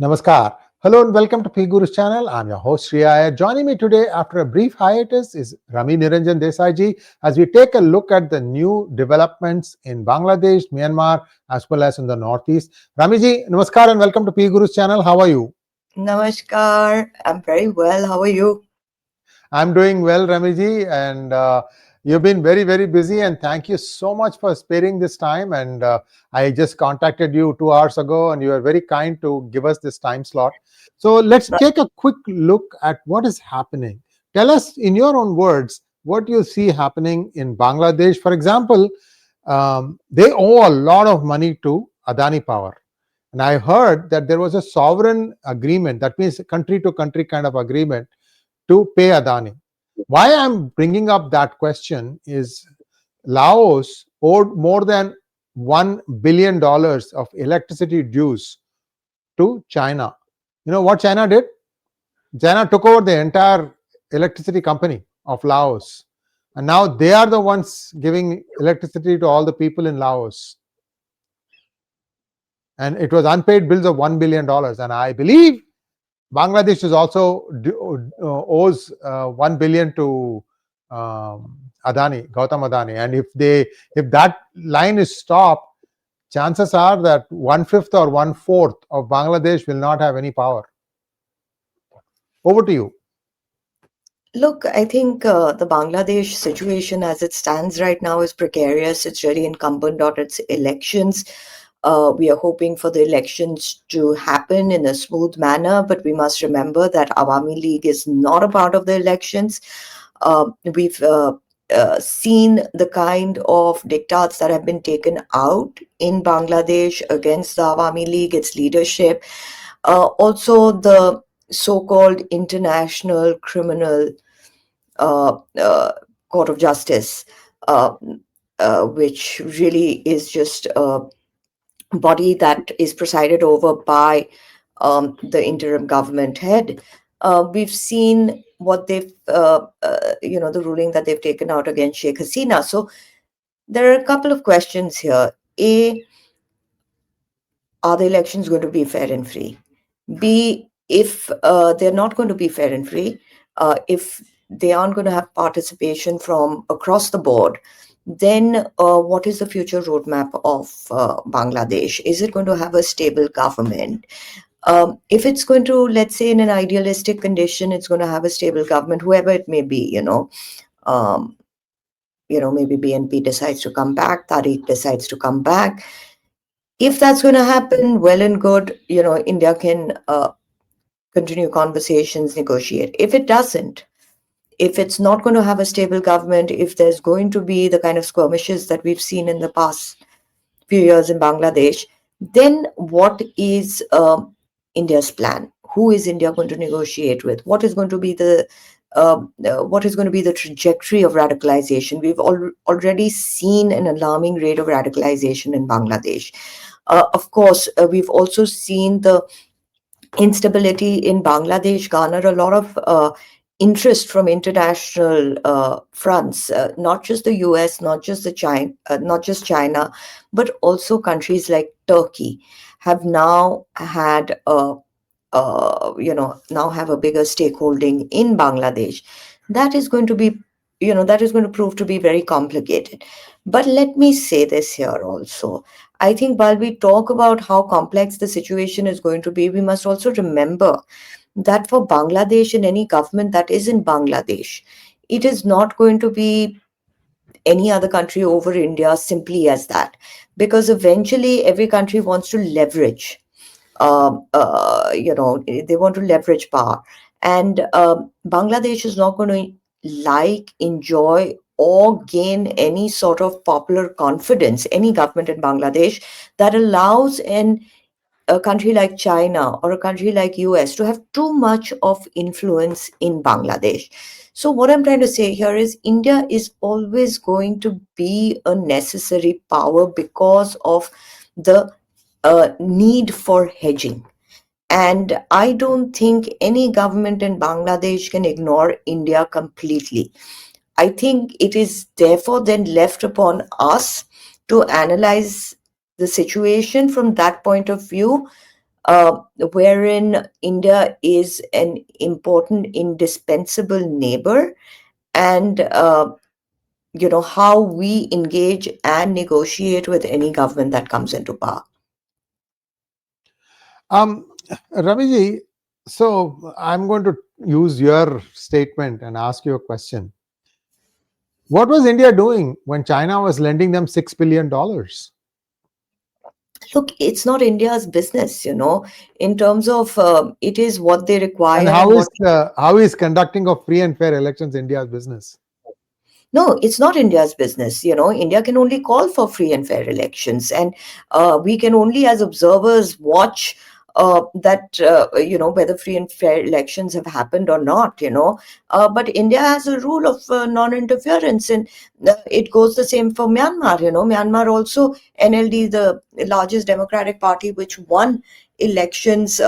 Namaskar. Hello and welcome to PGurus channel. I'm your host Riya. Joining me today after a brief hiatus is Rami Desai ji as we take a look at the new developments in Bangladesh, Myanmar, as well as in the Northeast. Rami ji, Namaskar and welcome to PGurus channel. How are you? Namaskar. I'm very well. How are you? I'm doing well, Rami ji, and you've been very, very busy. And thank you so much for sparing this time. And I just contacted you 2 hours ago, and you were very kind to give us this time slot. So let's take a quick look at what is happening. Tell us, in your own words, what you see happening in Bangladesh. For example, they owe a lot of money to Adani Power. And I heard that there was a sovereign agreement, that means country to country kind of agreement to pay Adani. Why I'm bringing up that question is Laos owed more than $1 billion of electricity dues to China. You know what China did? China took over the entire electricity company of Laos. And now they are the ones giving electricity to all the people in Laos. And it was unpaid bills of $1 billion. And I believe Bangladesh is also owes 1 billion to Adani, Gautam Adani, and if that line is stopped, chances are that 1/5 or 1/4 of Bangladesh will not have any power. Over to you. Look, I think the Bangladesh situation as it stands right now is precarious. It's really incumbent on its elections. We are hoping for the elections to happen in a smooth manner, but we must remember that Awami League is not a part of the elections. We've seen the kind of diktats that have been taken out in Bangladesh against the Awami League, its leadership. Also, the so-called International Criminal Court of Justice, which really is just a body that is presided over by the interim government head. We've seen what they've, the ruling that they've taken out against Sheikh Hasina. So there are a couple of questions here. A, are the elections going to be fair and free? B, if they're not going to be fair and free, if they aren't going to have participation from across the board, then what is the future roadmap of Bangladesh? Is it going to have a stable government? If it's going to, let's say, in an idealistic condition, it's going to have a stable government, whoever it may be, maybe BNP decides to come back, Tariq decides to come back. If that's going to happen, well and good, India can continue conversations, negotiate. If it doesn't, if it's not going to have a stable government, if there's going to be the kind of skirmishes that we've seen in the past few years in Bangladesh, then what is India's plan? Who is India going to negotiate with? What is going to be the trajectory of radicalization? We've already seen an alarming rate of radicalization in Bangladesh. Of course, we've also seen the instability in Bangladesh garner a lot of interest from international fronts, not just the US, not just China, but also countries like Turkey have now had now have a bigger stakeholding in Bangladesh. That is going to be, that is going to prove to be very complicated. But let me say this here also. I think while we talk about how complex the situation is going to be, we must also remember that for Bangladesh and any government that is in Bangladesh, it is not going to be any other country over India simply as that, because eventually every country wants to leverage. They want to leverage power, and Bangladesh is not going to enjoy or gain any sort of popular confidence, any government in Bangladesh that allows a country like China or a country like US to have too much of influence in Bangladesh. So what I'm trying to say here is India is always going to be a necessary power because of the need for hedging. And I don't think any government in Bangladesh can ignore India completely. I think it is therefore then left upon us to analyze the situation from that point of view, wherein India is an important, indispensable neighbor, and how we engage and negotiate with any government that comes into power. Um, Ramiji, so I'm going to use your statement and ask you a question. What was India doing when China was lending them $6 billion? Look, it's not India's business, in terms of it is what they And require and how what. is conducting of free and fair elections India's business? No, it's not India's business. India can only call for free and fair elections, and we can only, as observers, watch that whether free and fair elections have happened or not. But India has a rule of non-interference, and it goes the same for Myanmar. Myanmar also, NLD, the largest democratic party, which won elections.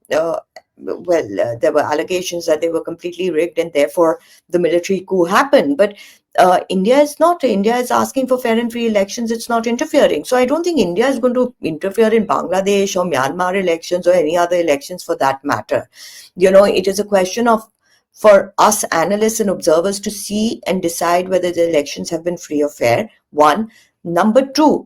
There were allegations that they were completely rigged, and therefore the military coup happened. But India is not. India is asking for fair and free elections. It's not interfering. So I don't think India is going to interfere in Bangladesh or Myanmar elections or any other elections for that matter. It is a question of for us analysts and observers to see and decide whether the elections have been free or fair. One. Number two,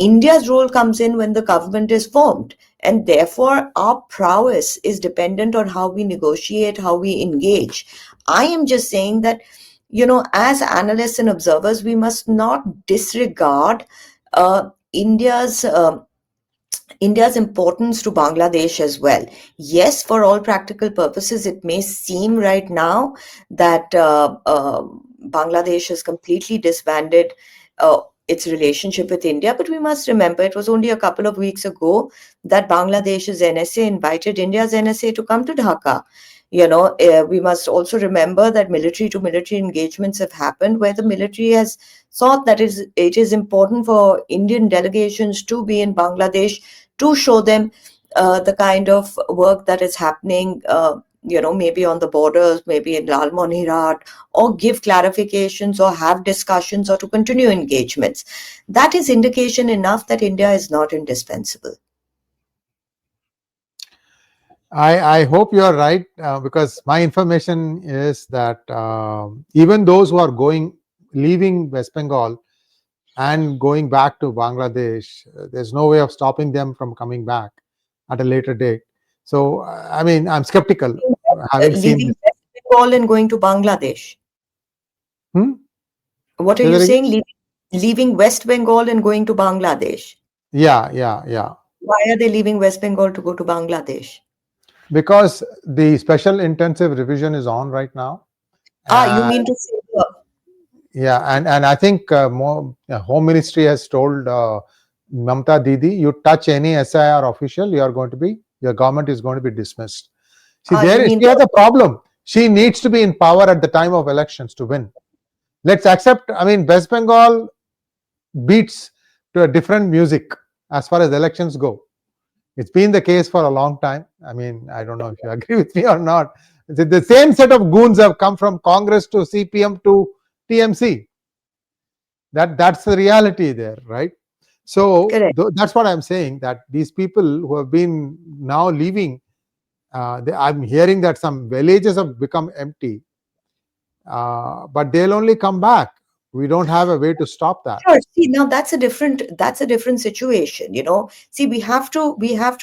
India's role comes in when the government is formed, and therefore our prowess is dependent on how we negotiate, how we engage. I am just saying that, as analysts and observers, we must not disregard India's India's importance to Bangladesh as well. Yes, for all practical purposes, it may seem right now that Bangladesh has completely disbanded its relationship with India, but we must remember it was only a couple of weeks ago that Bangladesh's NSA invited India's NSA to come to Dhaka. We must also remember that military to military engagements have happened where the military has thought that it is important for Indian delegations to be in Bangladesh to show them the kind of work that is happening, maybe on the borders, maybe in Lalmonirhat, or give clarifications or have discussions or to continue engagements. That is indication enough that India is not indispensable. I hope you are right, because my information is that even those who are leaving West Bengal and going back to Bangladesh, there's no way of stopping them from coming back at a later date. So, I mean, I'm skeptical having seen Leaving this. West Bengal and going to Bangladesh. Hmm? What are Say you that again? saying? Leaving West Bengal and going to Bangladesh. Yeah. Why are they leaving West Bengal to go to Bangladesh? Because the special intensive revision is on right now. You mean to say Yeah, and I think Home Ministry has told Mamta Didi, you touch any SIR official, your government is going to be dismissed. See, you mean she has a problem. She needs to be in power at the time of elections to win. Let's accept. I mean, West Bengal beats to a different music as far as elections go. It's been the case for a long time. I mean, I don't know if you agree with me or not. The same set of goons have come from Congress to CPM to TMC. That's the reality there, right? So correct? that's what I'm saying, that these people who have been now leaving, I'm hearing that some villages have become empty, but they'll only come back. We don't have a way to stop that. Sure. See, now that's a different situation. See, we have to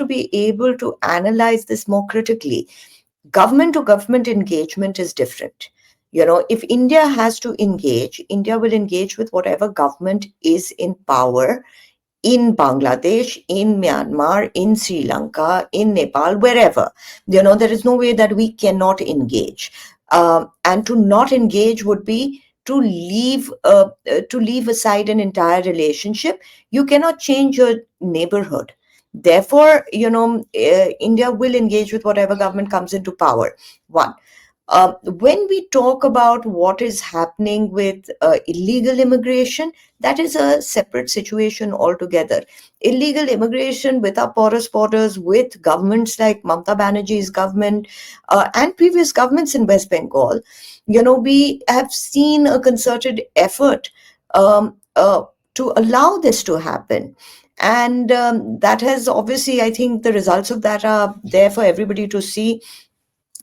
be able to analyze this more critically. Government to government engagement is different. If India has to engage, India will engage with whatever government is in power in Bangladesh, in Myanmar, in Sri Lanka, in Nepal, wherever. There is no way that we cannot engage. And to not engage would be to leave aside an entire relationship. You cannot change your neighborhood. Therefore, India will engage with whatever government comes into power. One. When we talk about what is happening with illegal immigration, that is a separate situation altogether. Illegal immigration with our porous borders, with governments like Mamata Banerjee's government and previous governments in West Bengal, we have seen a concerted effort to allow this to happen. And that has obviously, I think the results of that are there for everybody to see,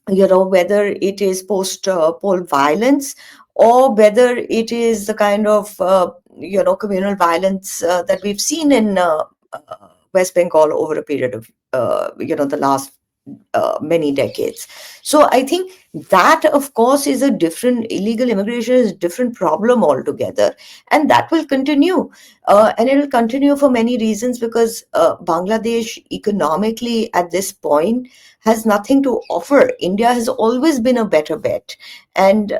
whether it is post poll violence, or whether it is the kind of communal violence that we've seen in West Bengal over a period of the last many decades. So I think that, of course, is a different, illegal immigration is a different problem altogether, and that will continue, and it will continue for many reasons, because Bangladesh economically at this point has nothing to offer. India has always been a better bet, and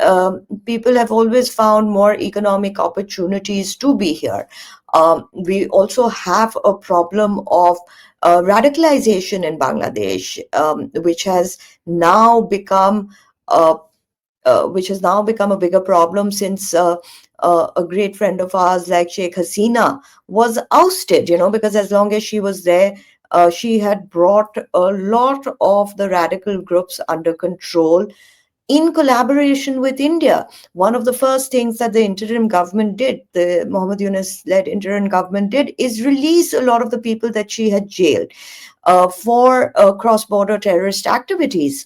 people have always found more economic opportunities to be here. We also have a problem of radicalization in Bangladesh, which has now become uh, a bigger problem since a great friend of ours like Sheikh Hasina was ousted. Because as long as she was there, she had brought a lot of the radical groups under control in collaboration with India. One of the first things that the interim government did, the Mohammed Yunus-led interim government did, is release a lot of the people that she had jailed for cross-border terrorist activities.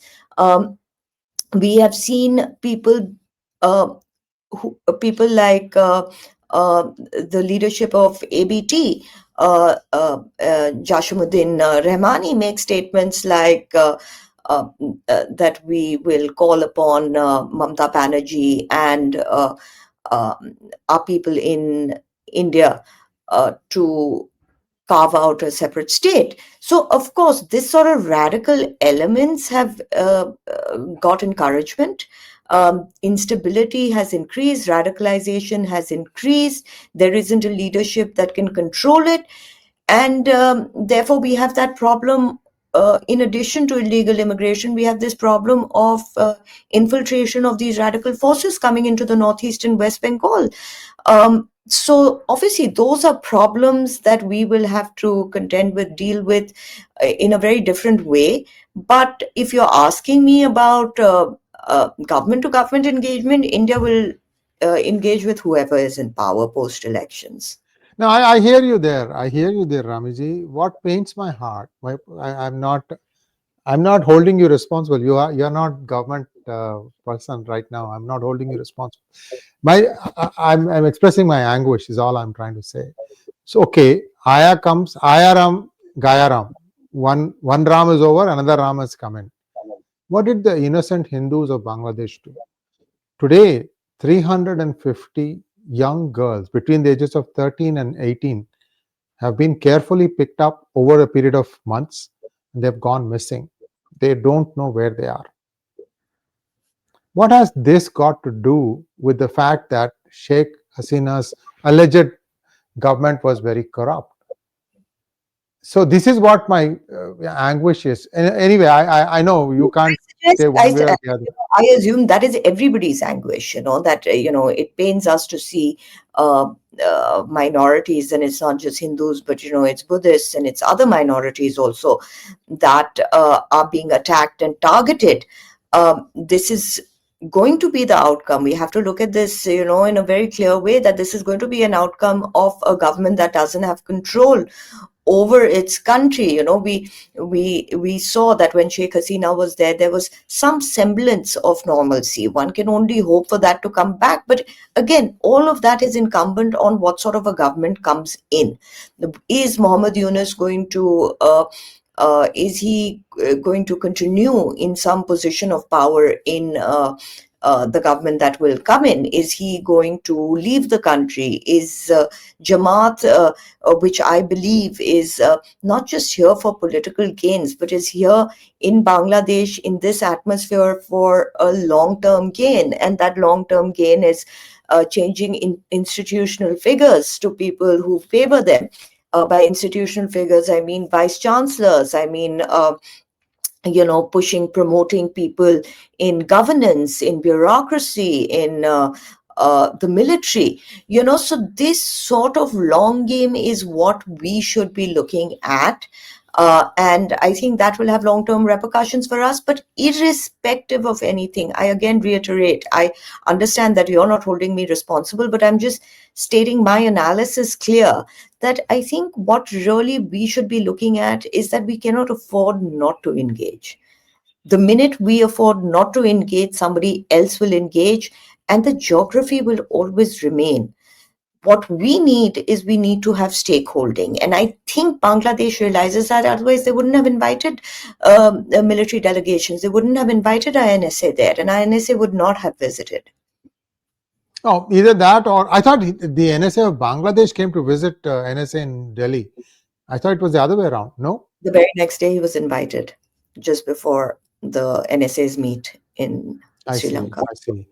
We have seen people, uh, people like the leadership of ABT, Jashimuddin Rahmani, make statements like uh, that we will call upon Mamta Banerjee and uh, our people in India to carve out a separate state. So, of course, this sort of radical elements have got encouragement. Instability has increased, radicalization has increased. There isn't a leadership that can control it. And therefore, we have that problem. In addition to illegal immigration, we have this problem of infiltration of these radical forces coming into the Northeast and West Bengal. So obviously, those are problems that we will have to contend with, deal with in a very different way. But if you're asking me about government to government engagement, India will engage with whoever is in power post elections. No, I hear you there. I hear you there, Ramiji. What pains my heart? I'm not holding you responsible. You're not government person right now. I'm not holding you responsible. I'm expressing my anguish. Is all I'm trying to say. So okay, Aya comes. Aya Ram, Gaya Ram. One Ram is over. Another Ram has come in. What did the innocent Hindus of Bangladesh do? Today, 350 young girls between the ages of 13 and 18 have been carefully picked up over a period of months, and they've gone missing. They don't know where they are. What has this got to do with the fact that Sheikh Hasina's alleged government was very corrupt? So this is what my anguish is. Anyway, I know you can't say one way or the other. I assume that is everybody's anguish, that, it pains us to see minorities, and it's not just Hindus, but, it's Buddhists and it's other minorities also that are being attacked and targeted. This is going to be the outcome. We have to look at this, in a very clear way, that this is going to be an outcome of a government that doesn't have control over its country. We saw that when Sheikh Hasina was there was some semblance of normalcy. One can only hope for that to come back. But again, all of that is incumbent on what sort of a government comes in. Is Mohammed Yunus going to is he going to continue in some position of power in the government that will come in? Is he going to leave the country? Is Jamaat, which I believe is not just here for political gains, but is here in Bangladesh in this atmosphere for a long-term gain? And that long-term gain is changing institutional figures to people who favor them. By institutional figures, I mean vice chancellors. I mean, promoting people in governance, in bureaucracy, in the military. So this sort of long game is what we should be looking at. And I think that will have long-term repercussions for us. But irrespective of anything, I again reiterate, I understand that you're not holding me responsible, but I'm just stating my analysis clear, that I think what really we should be looking at is that we cannot afford not to engage. The minute we afford not to engage, somebody else will engage, and the geography will always remain. What we need is, we need to have stakeholding, and I think Bangladesh realizes that. Otherwise they wouldn't have invited military delegations, they wouldn't have invited INSA there, and INSA would not have visited. Oh, either that, or I thought the NSA of Bangladesh came to visit NSA in Delhi. I thought it was the other way around. No? The very next day he was invited, just before the NSA's meet in I Sri see. Lanka. I see.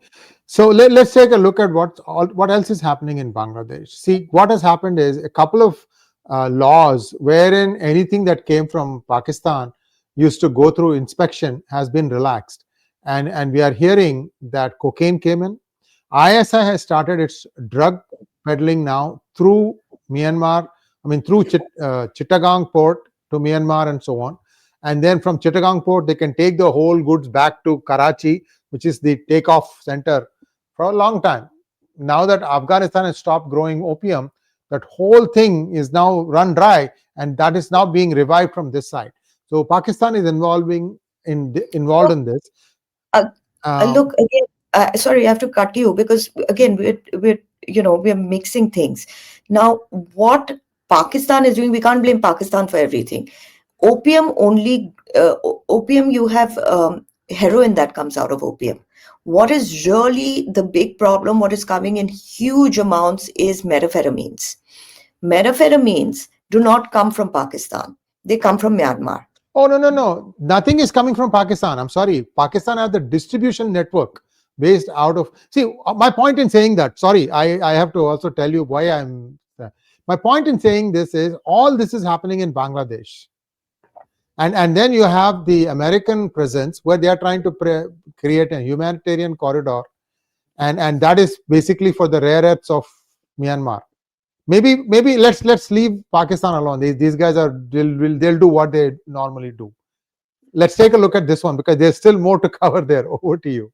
So let's take a look at what else is happening in Bangladesh. See, what has happened is a couple of laws wherein anything that came from Pakistan used to go through inspection has been relaxed, and we are hearing that cocaine came in. ISI has started its drug peddling now through Myanmar. I mean, through Chittagong port to Myanmar and so on. And then from Chittagong port, they can take the whole goods back to Karachi, which is the takeoff center for a long time. Now that Afghanistan has stopped growing opium, that whole thing is now run dry, and that is now being revived from this side. So Pakistan is involved in this. Uh, Um, Look again. Sorry, I have to cut you, because again we're mixing things. Now, what Pakistan is doing, we can't blame Pakistan for everything. Opium only, opium, you have heroin that comes out of opium. What is really the big problem, what is coming in huge amounts, is methamphetamines. Methamphetamines do not come from Pakistan, they come from Myanmar. Oh, no, no, no. Nothing is coming from Pakistan. I'm sorry. Pakistan has the distribution network based out of. See, my point in saying that, sorry, I have to also tell you why I'm. My point in saying this is all this is happening in Bangladesh. And then you have the American presence where they are trying to create a humanitarian corridor. And that is basically for the rare earths of Myanmar. Maybe let's leave Pakistan alone. These guys they'll do what they normally do. Let's take a look at this one, because there's still more to cover there. Over to you.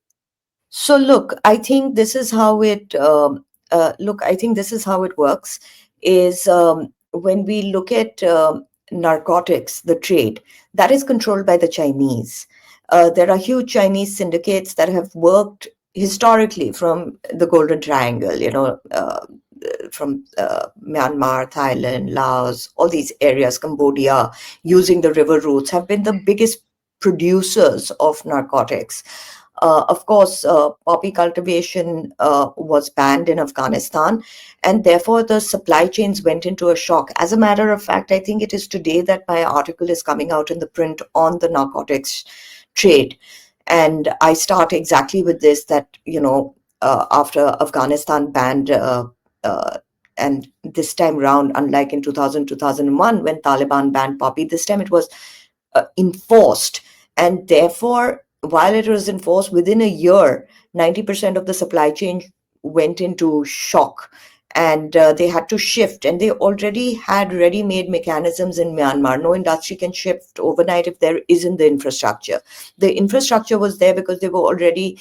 So look, I think this is how it I think this is how it works. Is when we look at narcotics, the trade that is controlled by the Chinese. There are huge Chinese syndicates that have worked historically from the Golden Triangle. From Myanmar, Thailand, Laos, all these areas, Cambodia, using the river routes, have been the biggest producers of narcotics. Of course, poppy cultivation was banned in Afghanistan, and therefore the supply chains went into a shock. As a matter of fact, I think it is today that my article is coming out in the print on the narcotics trade. And I start exactly with this, that, after Afghanistan banned, and this time round, unlike in 2000, 2001, when Taliban banned poppy, this time it was enforced. And therefore, while it was enforced, within a year, 90% of the supply chain went into shock, and they had to shift. And they already had ready-made mechanisms in Myanmar. No industry can shift overnight if there isn't the infrastructure. The infrastructure was there because they were already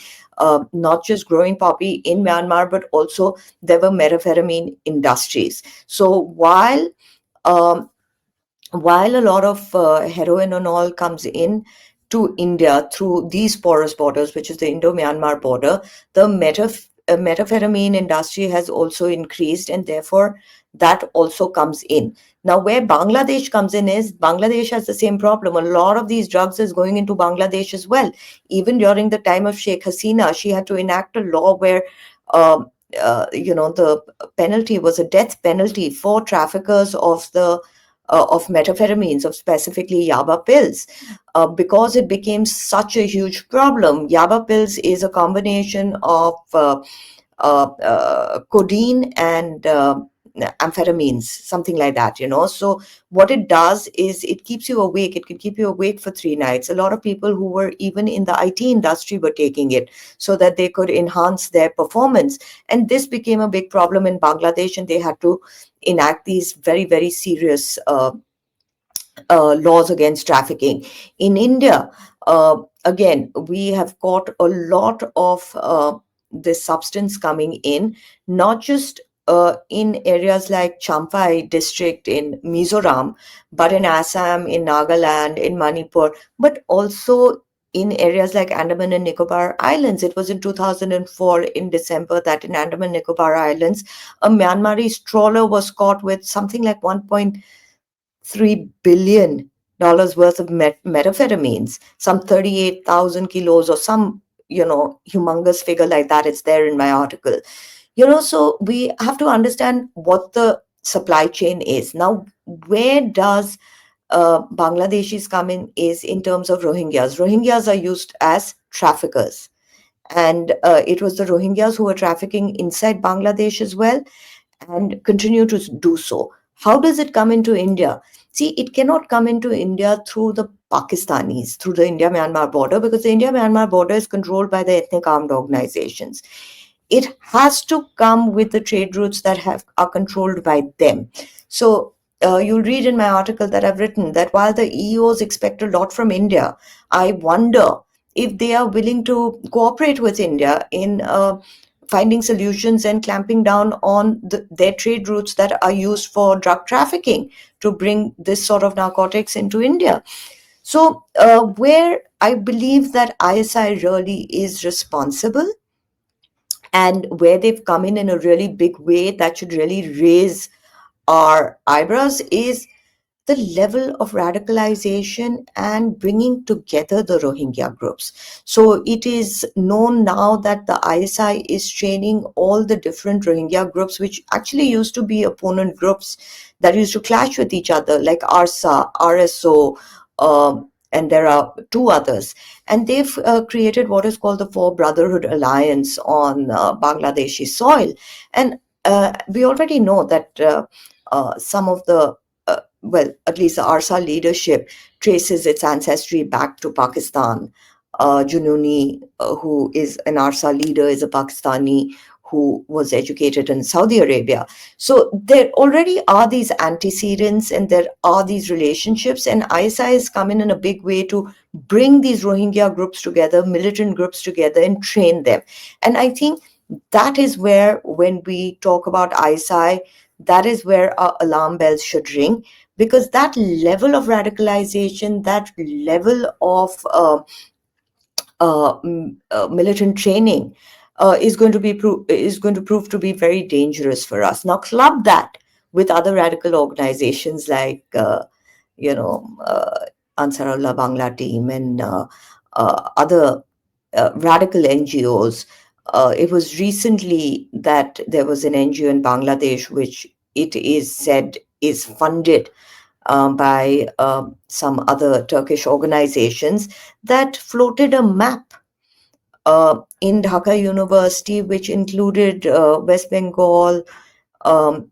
not just growing poppy in Myanmar, but also there were methamphetamine industries. So um, while a lot of heroin and all comes in to India through these porous borders, which is the Indo-Myanmar border, the methamphetamine industry has also increased, and therefore that also comes in. Now, where Bangladesh comes in is, Bangladesh has the same problem. A lot of these drugs is going into Bangladesh as well. Even during the time of Sheikh Hasina, she had to enact a law where the penalty was a death penalty for traffickers of methamphetamines, of specifically yaba pills, because it became such a huge problem. Yaba pills is a combination of codeine and amphetamines, something like that. So what it does is it keeps you awake. It can keep you awake for 3 nights. A lot of people who were even in the IT industry were taking it so that they could enhance their performance. And this became a big problem in Bangladesh, and they had to enact these very, very serious laws against trafficking. In India, again, we have got a lot of this substance coming in, not just in areas like Champhai district in Mizoram, but in Assam, in Nagaland, in Manipur, but also in areas like Andaman and Nicobar Islands. It was in 2004 in December that in Andaman and Nicobar Islands, a Myanmarese trawler was caught with something like 1.3 billion worth of methamphetamines, some 38,000 kilos or some, humongous figure like that. It's there in my article. So we have to understand what the supply chain is. Now, where does Bangladeshis come in is in terms of Rohingyas. Rohingyas are used as traffickers. And it was the Rohingyas who were trafficking inside Bangladesh as well and continue to do so. How does it come into India? See, it cannot come into India through the Pakistanis, through the India-Myanmar border, because the India-Myanmar border is controlled by the ethnic armed organizations. It has to come with the trade routes that are controlled by them. So you'll read in my article that I've written that while the EOs expect a lot from India, I wonder if they are willing to cooperate with India in finding solutions and clamping down on their trade routes that are used for drug trafficking to bring this sort of narcotics into India. So where I believe that ISI really is responsible and where they've come in a really big way that should really raise our eyebrows is the level of radicalization and bringing together the Rohingya groups. So it is known now that the ISI is training all the different Rohingya groups, which actually used to be opponent groups that used to clash with each other, like ARSA, RSO, and there are two others. And they've created what is called the Four Brotherhood Alliance on Bangladeshi soil. And we already know that some of the well, at least the ARSA leadership traces its ancestry back to Pakistan. Jununi, who is an ARSA leader, is a Pakistani who was educated in Saudi Arabia. So there already are these antecedents and there are these relationships, and ISI has come in a big way to bring these Rohingya groups together, militant groups together, and train them. And I think that is where, when we talk about ISI, that is where our alarm bells should ring, because that level of radicalization, that level of militant training is going to prove to be very dangerous for us. Now, club that with other radical organizations like Ansarullah Bangla Team and other radical NGOs. It was recently that there was an NGO in Bangladesh which it is said is funded by some other Turkish organizations that floated a map in Dhaka University, which included West Bengal,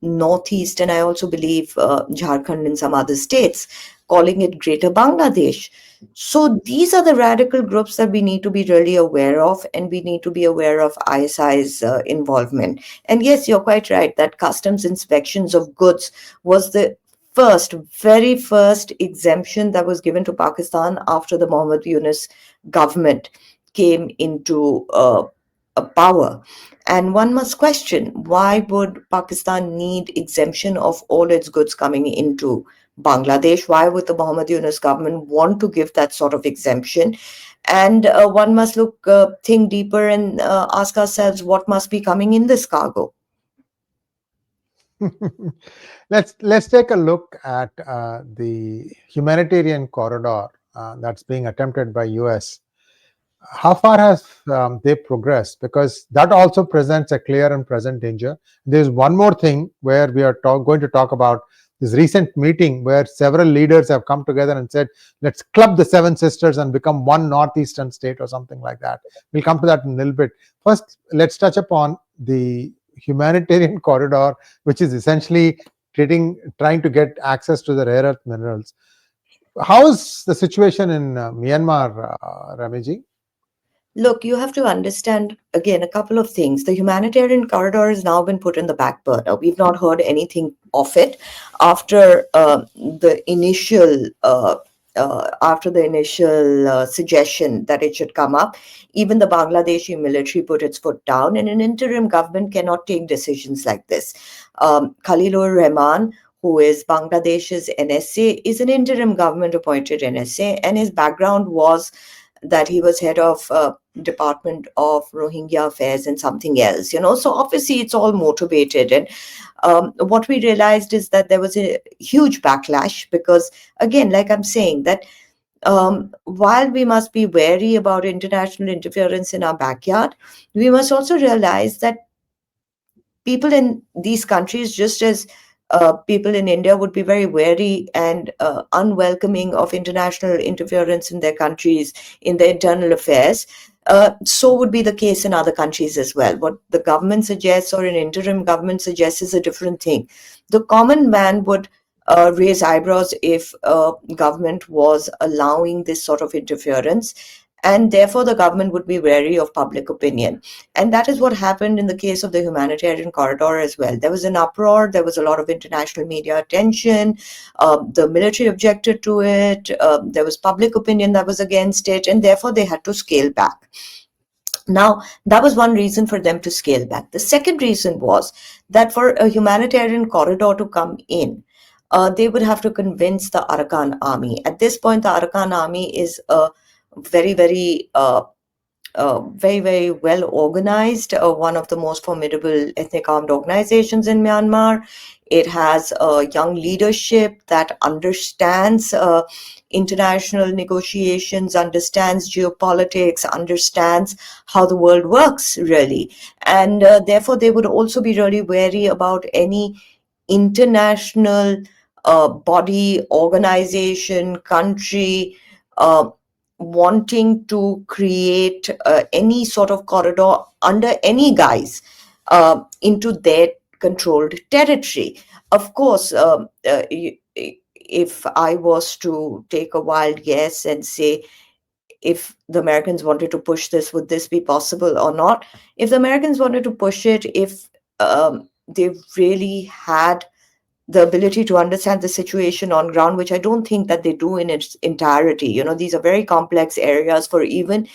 Northeast, and I also believe Jharkhand and some other states, calling it Greater Bangladesh. So these are the radical groups that we need to be really aware of, and we need to be aware of ISI's involvement. And yes, you're quite right that customs inspections of goods was the very first exemption that was given to Pakistan after the Mohammed Yunus government came into power. And one must question, why would Pakistan need exemption of all its goods coming into Bangladesh? Why would the Mohammed Yunus government want to give that sort of exemption? And one must think deeper and ask ourselves what must be coming in this cargo. Let's take a look at the humanitarian corridor that's being attempted by US. How far has they progressed? Because that also presents a clear and present danger. There's one more thing where we are going to talk about this recent meeting where several leaders have come together and said, let's club the Seven Sisters and become one northeastern state or something like that. We'll come to that in a little bit. First, let's touch upon the humanitarian corridor, which is essentially trying to get access to the rare earth minerals. How is the situation in Myanmar, Ramiji? Look, you have to understand again a couple of things. The humanitarian corridor has now been put in the back burner. We've not heard anything of it after the initial suggestion that it should come up. Even the Bangladeshi military put its foot down, and an interim government cannot take decisions like this. Khalilur Rahman, who is Bangladesh's NSA, is an interim government appointed NSA, and his background was that he was head of Department of Rohingya Affairs and something else, So obviously it's all motivated. And what we realized is that there was a huge backlash because, again, like I'm saying, that while we must be wary about international interference in our backyard, we must also realize that people in these countries, just as people in India would be very wary and unwelcoming of international interference in their countries, in their internal affairs, so would be the case in other countries as well. What the government suggests or an interim government suggests is a different thing. The common man would raise eyebrows if government was allowing this sort of interference, and therefore the government would be wary of public opinion. And that is what happened in the case of the humanitarian corridor as well. There was an uproar, there was a lot of international media attention, the military objected to it, there was public opinion that was against it, and therefore they had to scale back. Now, that was one reason for them to scale back. The second reason was that for a humanitarian corridor to come in, they would have to convince the Arakan army. At this point, the Arakan army is a very, very well organized, one of the most formidable ethnic armed organizations in Myanmar. It has a young leadership that understands international negotiations, understands geopolitics, understands how the world works, really. And therefore, they would also be really wary about any international body, organization, country, wanting to create any sort of corridor under any guise into their controlled territory. Of course, if I was to take a wild guess and say, if the Americans wanted to push this, would this be possible or not? If the Americans wanted to push it, if they really had the ability to understand the situation on ground, which I don't think that they do in its entirety. These are very complex areas for even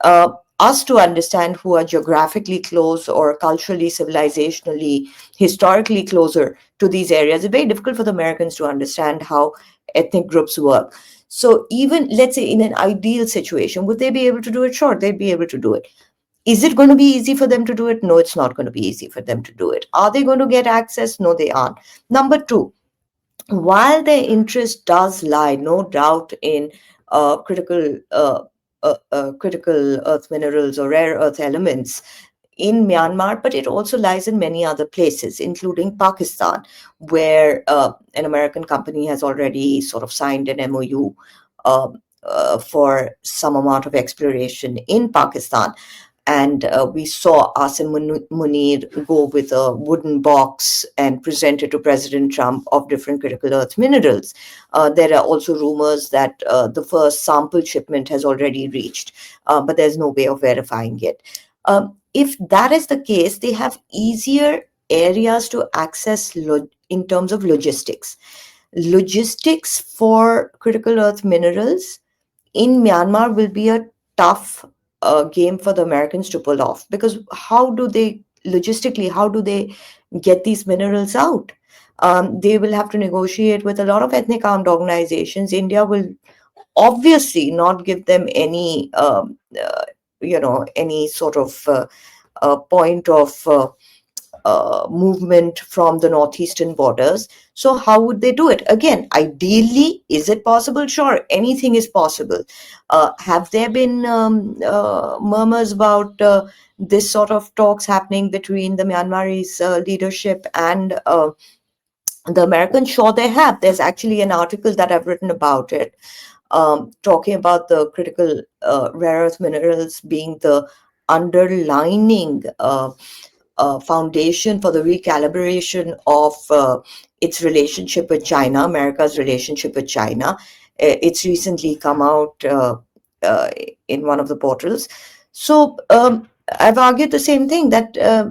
us to understand, who are geographically close or culturally, civilizationally, historically closer to these areas. It's very difficult for the Americans to understand how ethnic groups work. So even, let's say, in an ideal situation, would they be able to do it? Sure, they'd be able to do it. Is it going to be easy for them to do it? No, it's not going to be easy for them to do it. Are they going to get access? No, they aren't. Number two, while their interest does lie, no doubt, in critical earth minerals or rare earth elements in Myanmar, but it also lies in many other places, including Pakistan, where an American company has already sort of signed an MOU for some amount of exploration in Pakistan. And we saw Asim Munir go with a wooden box and present it to President Trump of different critical earth minerals. There are also rumors that the first sample shipment has already reached, but there's no way of verifying it. If that is the case, they have easier areas to access in terms of logistics. Logistics for critical earth minerals in Myanmar will be a tough game for the Americans to pull off, because how do they get these minerals out? They will have to negotiate with a lot of ethnic armed organizations. India will obviously not give them any any sort of point of movement from the northeastern borders. So how would they do it? Again, ideally, is it possible? Sure, anything is possible. Have there been murmurs about this sort of talks happening between the Myanmarese leadership and the Americans? Sure, they have. There's actually an article that I've written about it, talking about the critical rare earth minerals being the underlining foundation for the recalibration of its relationship with China, America's relationship with China. It's recently come out in one of the portals. So I've argued the same thing, that uh,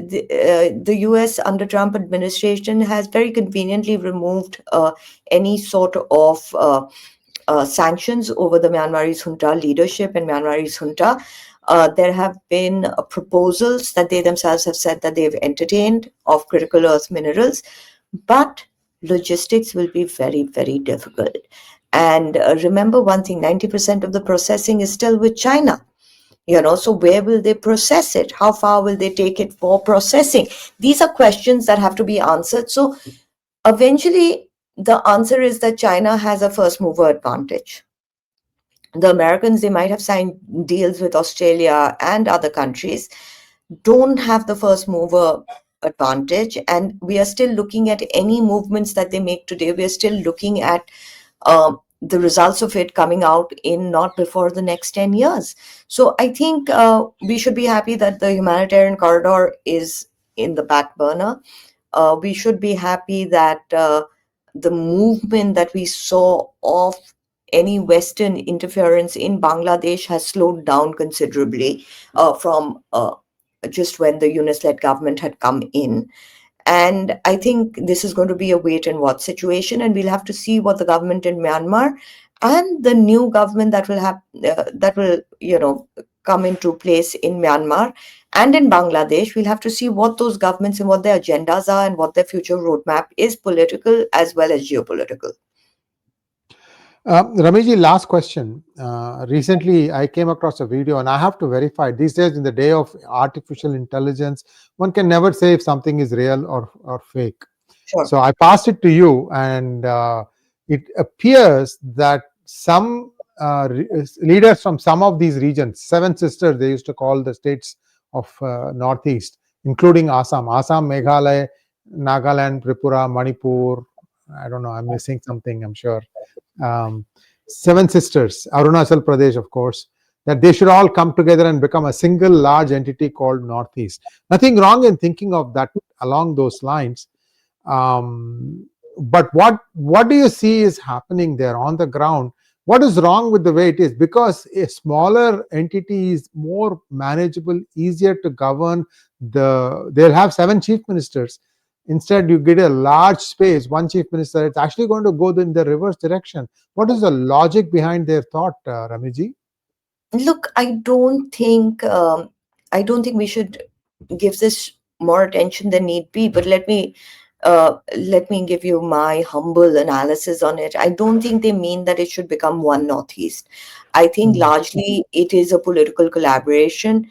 the US under Trump administration has very conveniently removed any sort of sanctions over the Myanmarese junta leadership and Myanmarese junta. There have been proposals that they themselves have said that they've entertained of critical earth minerals, but logistics will be very, very difficult. And remember one thing, 90% of the processing is still with China. So where will they process it? How far will they take it for processing? These are questions that have to be answered. So eventually, the answer is that China has a first mover advantage. The Americans, they might have signed deals with Australia and other countries, don't have the first mover advantage. And we are still looking at any movements that they make today. We are still looking at the results of it coming out in not before the next 10 years. So I think we should be happy that the humanitarian corridor is in the back burner. We should be happy that the movement that we saw of any Western interference in Bangladesh has slowed down considerably from just when the Yunus-led government had come in. And I think this is going to be a wait and watch situation, and we'll have to see what the government in Myanmar and the new government that will have that will come into place in Myanmar and in Bangladesh. We'll have to see what those governments and what their agendas are and what their future roadmap is, political as well as geopolitical. Ramiji, last question. Recently, I came across a video, and I have to verify. These days, in the day of artificial intelligence, one can never say if something is real or fake. Sure. So I passed it to you, and it appears that some leaders from some of these regions, seven sisters, they used to call the states of Northeast, including Assam, Meghalaya, Nagaland, Tripura, Manipur. I don't know, I'm missing something, I'm sure. Seven sisters, Arunachal Pradesh, of course, that they should all come together and become a single large entity called Northeast. Nothing wrong in thinking of that along those lines. But what do you see is happening there on the ground? What is wrong with the way it is? Because a smaller entity is more manageable, easier to govern. They'll have seven chief ministers. Instead, you get a large space, one chief minister. It's actually going to go in the reverse direction. What is the logic behind their thought, Ramiji? Look, I don't think we should give this more attention than need be. But let me give you my humble analysis on it. I don't think they mean that it should become one Northeast. I think largely it is a political collaboration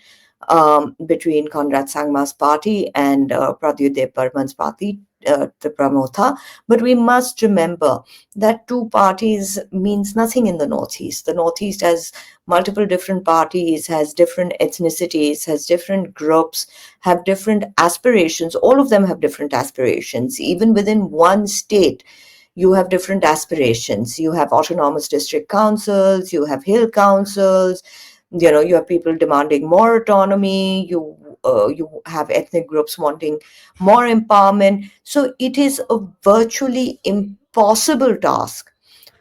between Conrad Sangma's party and Pradyut Burman's party, the Pramotha. But we must remember that two parties means nothing in the Northeast. The Northeast has multiple different parties, has different ethnicities, has different groups, have different aspirations. All of them have different aspirations. Even within one state, you have different aspirations. You have autonomous district councils, you have hill councils, you have people demanding more autonomy, you have ethnic groups wanting more empowerment. So it is a virtually impossible task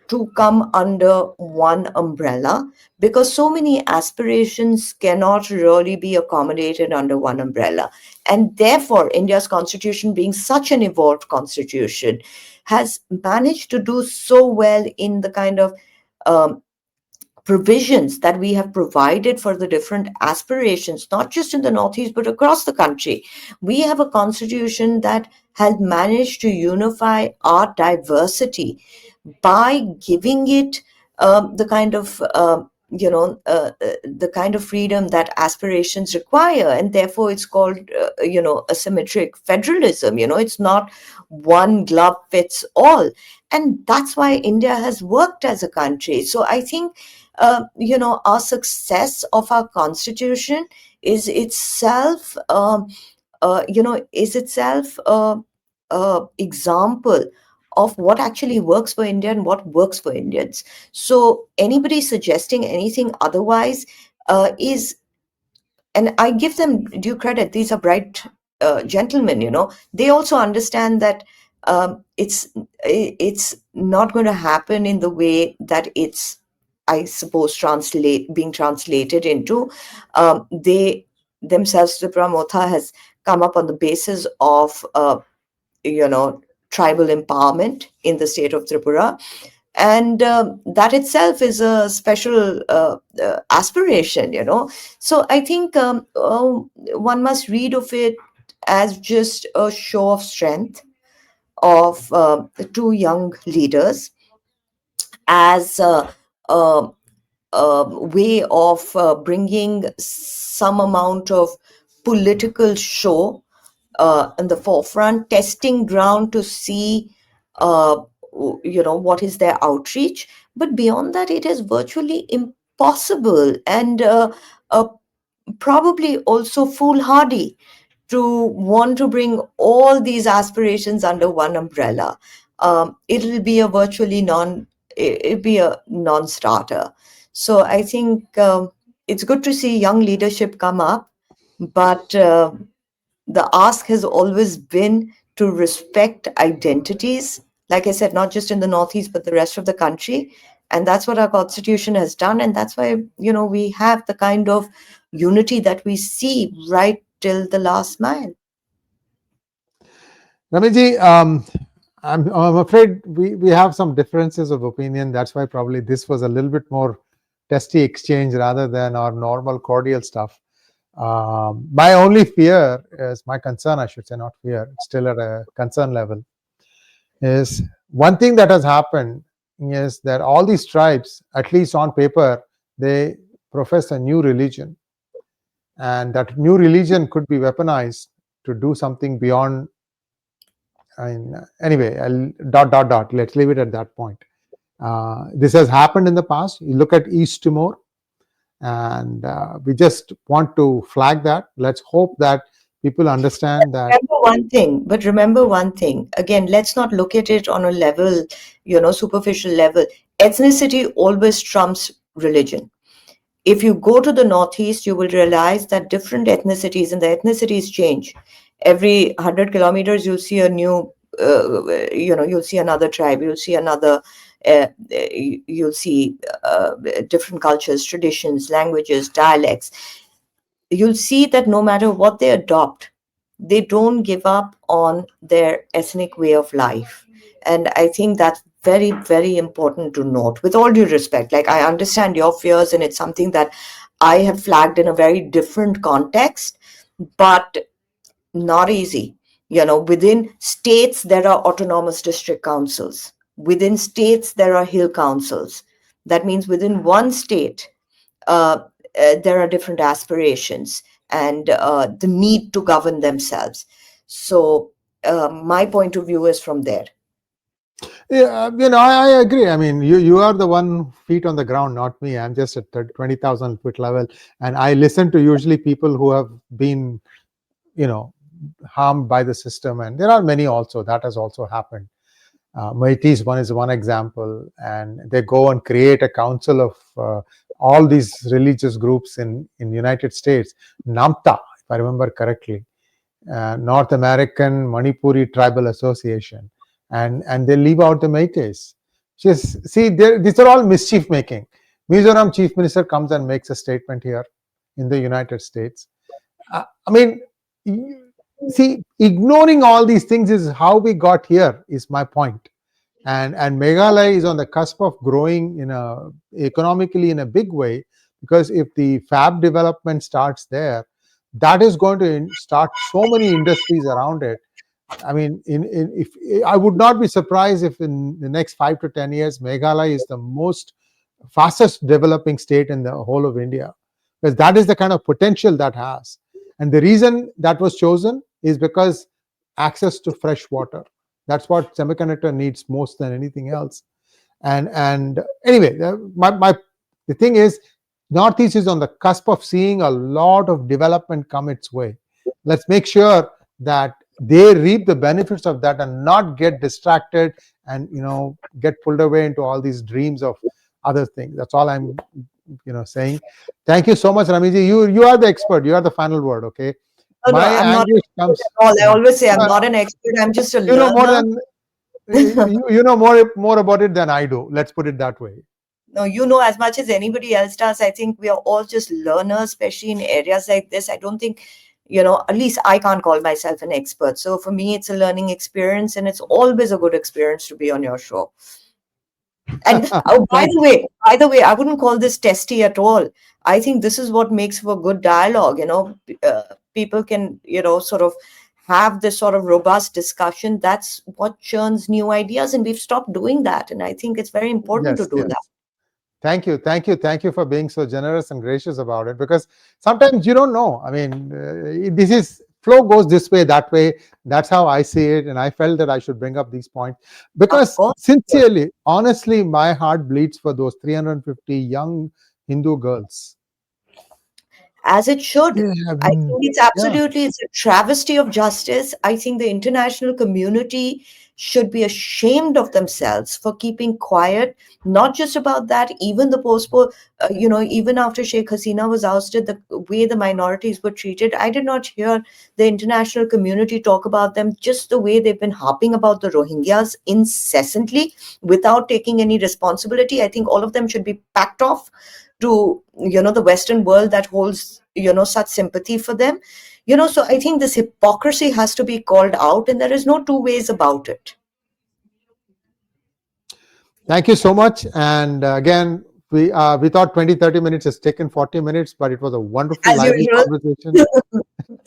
to come under one umbrella, because so many aspirations cannot really be accommodated under one umbrella. And therefore, India's constitution, being such an evolved constitution, has managed to do so well in the kind of um, provisions that we have provided for the different aspirations, not just in the Northeast, but across the country. We have a constitution that has managed to unify our diversity by giving it the kind of the kind of freedom that aspirations require. And therefore it's called asymmetric federalism. It's not one glove fits all. And that's why India has worked as a country. So I think our success of our constitution is itself example of what actually works for India and what works for Indians. So anybody suggesting anything otherwise is, and I give them due credit, these are bright gentlemen. They also understand that it's not going to happen in the way that it's I suppose, being translated into. They themselves, Tripura Motha has come up on the basis of, you know, tribal empowerment in the state of Tripura. And that itself is a special aspiration, you know. So I think one must read of it as just a show of strength of two young leaders, as a, way of bringing some amount of political show in the forefront, testing ground to see, uh, you know, what is their outreach. But beyond that, it is virtually impossible and probably also foolhardy to want to bring all these aspirations under one umbrella. It'll be a virtually it'll be a non-starter. So I think it's good to see young leadership come up, but the ask has always been to respect identities, like I said, not just in the Northeast, but the rest of the country. And that's what our constitution has done. And that's why, you know, we have the kind of unity that we see right till the last mile. Ramiji, I'm afraid we have some differences of opinion. That's why probably this was a little bit more testy exchange rather than our normal cordial stuff. My only fear is, my concern, I should say, not fear, it's still at a concern level, is one thing that has happened is that all these tribes, at least on paper, they profess a new religion. And that new religion could be weaponized to do something beyond. Anyway, dot. Let's leave it at that point. This has happened in the past. You look at East Timor, and we just want to flag that. Let's hope that people understand that. Remember one thing. Again, let's not look at it on a level, you know, superficial level. Ethnicity always trumps religion. If you go to the Northeast, you will realize that different ethnicities, and the ethnicities change. Every 100 kilometers, you'll see a new, you know, you'll see another tribe, you'll see another, you'll see different cultures, traditions, languages, dialects. You'll see that no matter what they adopt, they don't give up on their ethnic way of life. And I think that's very, very important to note, with all due respect. Like, I understand your fears, and it's something that I have flagged in a very different context, but not easy. You know, within states, there are autonomous district councils. Within states, there are hill councils. That means within one state, uh, there are different aspirations and the need to govern themselves. So my point of view is from there. Yeah, I agree. I mean, you are the one feet on the ground, not me. I'm just at 20,000 foot level, and I listen to usually people who have been, harmed by the system, and there are many also that has also happened. Métis one is one example, and they go and create a council of all these religious groups in United States, NAMTA, if I remember correctly, North American Manipuri Tribal Association, and they leave out the Métis. See, these are all mischief making. Mizoram Chief Minister comes and makes a statement here in the United States. I mean, see, ignoring all these things is how we got here, is my point. And Meghalaya is on the cusp of growing economically in a big way, because if the fab development starts there, that is going to start so many industries around it. I mean, if I would not be surprised if in the next 5 to 10 years, Meghalaya is the most fastest developing state in the whole of India, because that is the kind of potential that has. And the reason that was chosen is because access to fresh water. That's what semiconductor needs most than anything else. And anyway, the thing is, Northeast is on the cusp of seeing a lot of development come its way. Let's make sure that they reap the benefits of that and not get distracted and get pulled away into all these dreams of other things. That's all I'm saying. Thank you so much, Ramiji. You are the expert. You are the final word. Okay. No, I'm not an expert at all. I always say I'm not an expert. I'm just a learner. You know more about it than I do. Let's put it that way. No, you know as much as anybody else does. I think we are all just learners, especially in areas like this. I don't think, at least I can't call myself an expert. So for me, it's a learning experience, and it's always a good experience to be on your show. And oh, by Thank the way, I wouldn't call this testy at all. I think this is what makes for good dialogue. People can, sort of have this sort of robust discussion. That's what churns new ideas, and we've stopped doing that. And I think it's very important to Yes, do yes. that. Thank you, thank you, thank you for being so generous and gracious about it. Because sometimes you don't know. I mean, this is flow goes this way, that way. That's how I see it, and I felt that I should bring up these points Of because, course. sincerely, honestly, my heart bleeds for those 350 young Hindu girls. As it should. They have I been, think it's yeah, absolutely, it's a travesty of justice. I think the international community should be ashamed of themselves for keeping quiet, not just about that, even the even after Sheikh Hasina was ousted, the way the minorities were treated, I did not hear the international community talk about them just the way they've been harping about the Rohingyas incessantly without taking any responsibility. I think all of them should be packed off to the Western world that holds such sympathy for them. So I think this hypocrisy has to be called out, and there is no two ways about it. thank you so much. And again, we thought 20-30 minutes has taken 40 minutes, but it was a wonderful, As lively usual. conversation.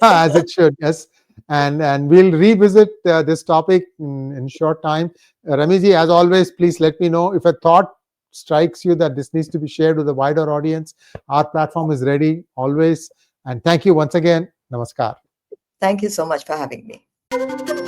As it should, yes. And we'll revisit this topic in short time. Ramiji, as always, please let me know if a thought strikes you that this needs to be shared with a wider audience. Our platform is ready always. And thank you once again. Namaskar. Thank you so much for having me.